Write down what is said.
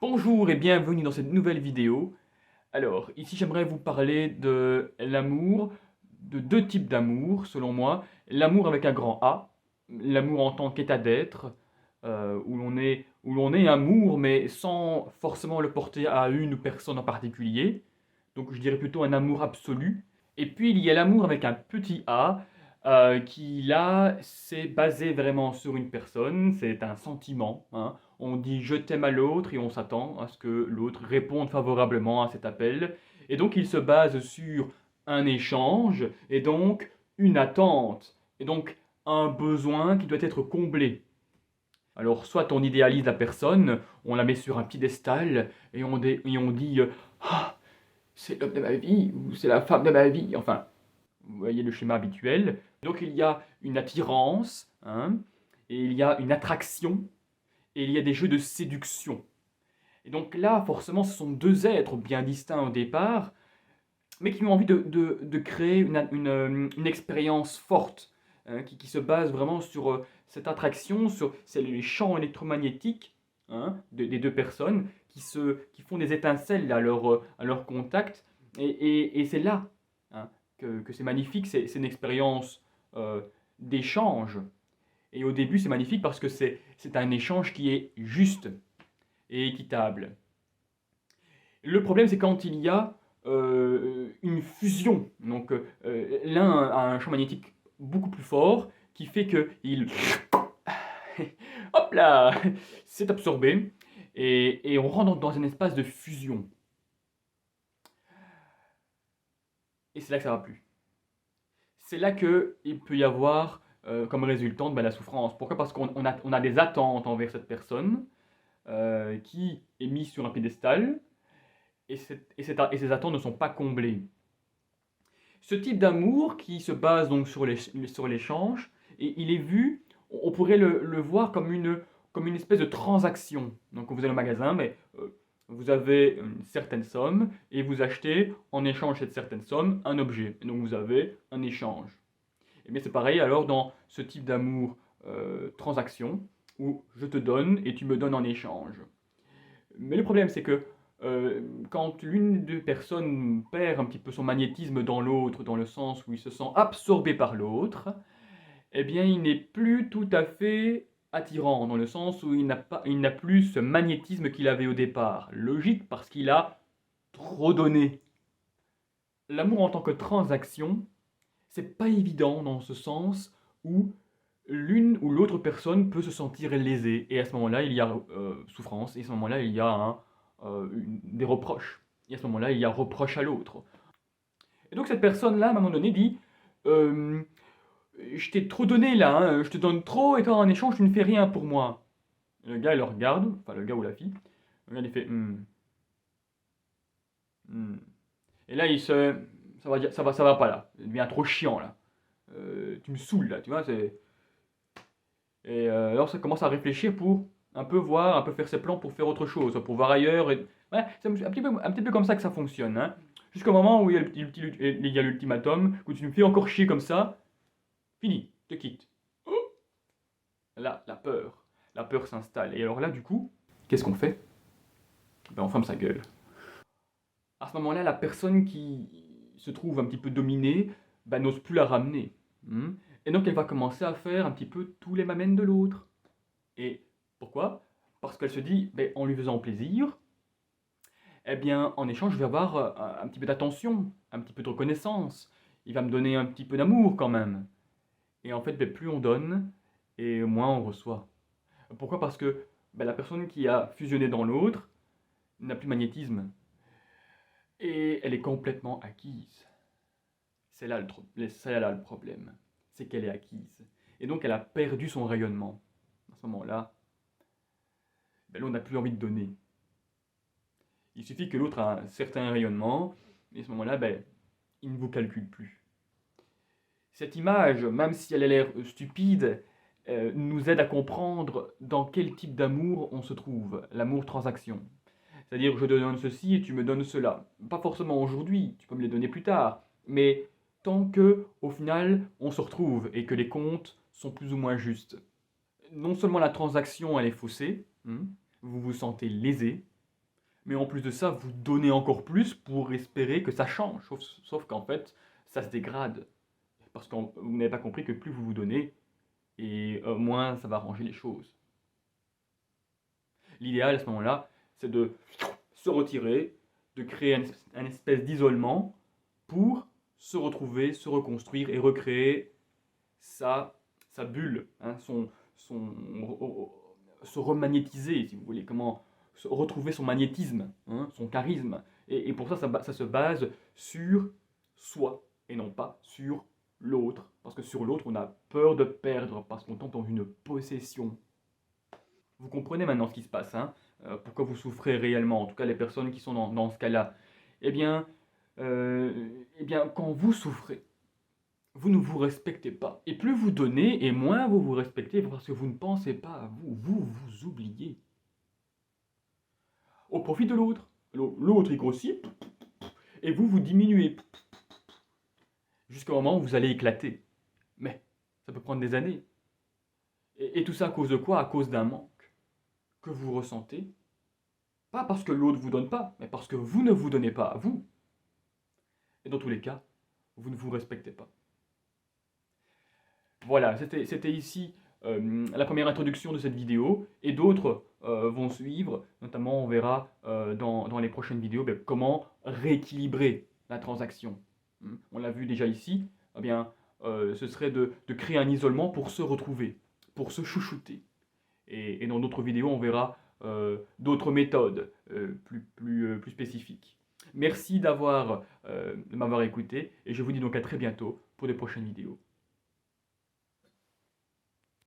Bonjour et bienvenue dans cette nouvelle vidéo. Alors, ici j'aimerais vous parler de l'amour, de deux types d'amour selon moi. L'amour avec un grand A, l'amour en tant qu'état d'être, où l'on est amour mais sans forcément le porter à une personne en particulier. Donc je dirais plutôt un amour absolu. Et puis il y a l'amour avec un petit a, qui là, c'est basé vraiment sur une personne, c'est un sentiment, hein. On dit je t'aime à l'autre et on s'attend à ce que l'autre réponde favorablement à cet appel. Et donc il se base sur un échange et donc une attente et donc un besoin qui doit être comblé. Alors soit on idéalise la personne, on la met sur un piédestal et on dit ah, c'est l'homme de ma vie ou c'est la femme de ma vie. Enfin, vous voyez le schéma habituel. Donc il y a une attirance, hein, et il y a une attraction, et il y a des jeux de séduction. Et donc là, forcément, ce sont deux êtres bien distincts au départ, mais qui ont envie de créer une expérience forte, hein, qui se base vraiment sur cette attraction, sur les champs électromagnétiques, hein, des deux personnes qui font des étincelles à leur contact. Et c'est là, hein, que c'est magnifique, c'est une expérience euh, d'échange. Et au début, c'est magnifique parce que c'est un échange qui est juste et équitable. Le problème, c'est quand il y a une fusion. Donc, l'un a un champ magnétique beaucoup plus fort qui fait qu'il hop là, c'est absorbé et on rentre dans un espace de fusion. Et c'est là que ça va plus. C'est là qu'il peut y avoir comme résultante la souffrance. Pourquoi? Parce qu'on a des attentes envers cette personne qui est mise sur un piédestal et ces attentes ne sont pas comblées. Ce type d'amour qui se base donc sur l'échange, et il est vu, on pourrait le voir comme une espèce de transaction. Donc vous allez au magasin, mais vous avez une certaine somme et vous achetez en échange de cette certaine somme un objet. Et donc vous avez un échange. Et bien c'est pareil alors dans ce type d'amour transaction où je te donne et tu me donnes en échange. Mais le problème, c'est que quand l'une des personnes perd un petit peu son magnétisme dans l'autre, dans le sens où il se sent absorbé par l'autre, eh bien, il n'est plus tout à fait attirant, dans le sens où il n'a plus ce magnétisme qu'il avait au départ. Logique, parce qu'il a trop donné. L'amour en tant que transaction, c'est pas évident dans ce sens où l'une ou l'autre personne peut se sentir lésée. Et à ce moment-là, il y a souffrance, et à ce moment-là, il y a des reproches. Et à ce moment-là, il y a reproche à l'autre. Et donc cette personne-là, à un moment donné, dit euh, je t'ai trop donné là, hein, je te donne trop, et toi en échange, tu ne fais rien pour moi. Et le gars, il le regarde, enfin le gars ou la fille, le gars, il fait hmm. Et là, ça va pas là, il devient trop chiant là. Tu me saoules là, tu vois, c'est. Et alors ça commence à réfléchir pour un peu voir, un peu faire ses plans pour faire autre chose, pour voir ailleurs. Ouais, c'est un petit peu comme ça que ça fonctionne, hein. Jusqu'au moment où il y a l'ultimatum, où tu me fais encore chier comme ça, fini, je te quitte. Là, la peur s'installe. Et alors là, du coup, qu'est-ce qu'on fait? Ben, on ferme sa gueule. À ce moment-là, la personne qui se trouve un petit peu dominée, ben, n'ose plus la ramener, hmm. Et donc elle va commencer à faire un petit peu tous les mamènes de l'autre. Et pourquoi? Parce qu'elle se dit, ben, en lui faisant plaisir, eh bien, en échange, je vais avoir un petit peu d'attention, un petit peu de reconnaissance. Il va me donner un petit peu d'amour quand même. Et en fait, ben, plus on donne, et moins on reçoit. Pourquoi? Parce que ben, la personne qui a fusionné dans l'autre n'a plus de magnétisme. Et elle est complètement acquise. C'est là le problème. C'est qu'elle est acquise. Et donc elle a perdu son rayonnement. À ce moment-là, ben, on n'a plus envie de donner. Il suffit que l'autre a un certain rayonnement, et à ce moment-là, ben, il ne vous calcule plus. Cette image, même si elle a l'air stupide, nous aide à comprendre dans quel type d'amour on se trouve, l'amour transaction. C'est-à-dire, je te donne ceci et tu me donnes cela. Pas forcément aujourd'hui, tu peux me les donner plus tard, mais tant que, au final, on se retrouve et que les comptes sont plus ou moins justes. Non seulement la transaction, elle est faussée, vous vous sentez lésé, mais en plus de ça, vous donnez encore plus pour espérer que ça change. Sauf qu'en fait, ça se dégrade. Parce que vous n'avez pas compris que plus vous vous donnez, et moins ça va arranger les choses. L'idéal à ce moment-là, c'est de se retirer, de créer un espèce d'isolement pour se retrouver, se reconstruire et recréer sa bulle, hein, se remagnétiser, si vous voulez, comment retrouver son magnétisme, hein, son charisme. Et pour ça, ça se base sur soi et non pas sur l'autre. Parce que sur l'autre, on a peur de perdre, parce qu'on tombe dans une possession. Vous comprenez maintenant ce qui se passe, hein, pourquoi vous souffrez réellement, en tout cas les personnes qui sont dans ce cas-là. Eh bien, quand vous souffrez, vous ne vous respectez pas. Et plus vous donnez, et moins vous vous respectez, parce que vous ne pensez pas à vous, vous oubliez. Au profit de l'autre. L'autre, il grossit, et vous diminuez. Jusqu'au moment où vous allez éclater. Mais ça peut prendre des années. Et tout ça à cause de quoi? À cause d'un manque que vous ressentez. Pas parce que l'autre ne vous donne pas, mais parce que vous ne vous donnez pas à vous. Et dans tous les cas, vous ne vous respectez pas. Voilà, c'était ici la première introduction de cette vidéo, et d'autres vont suivre, notamment on verra dans les prochaines vidéos comment rééquilibrer la transaction. On l'a vu déjà ici, eh bien, ce serait de créer un isolement pour se retrouver, pour se chouchouter. Et dans d'autres vidéos, on verra d'autres méthodes plus spécifiques. Merci de m'avoir écouté, et je vous dis donc à très bientôt pour de prochaines vidéos.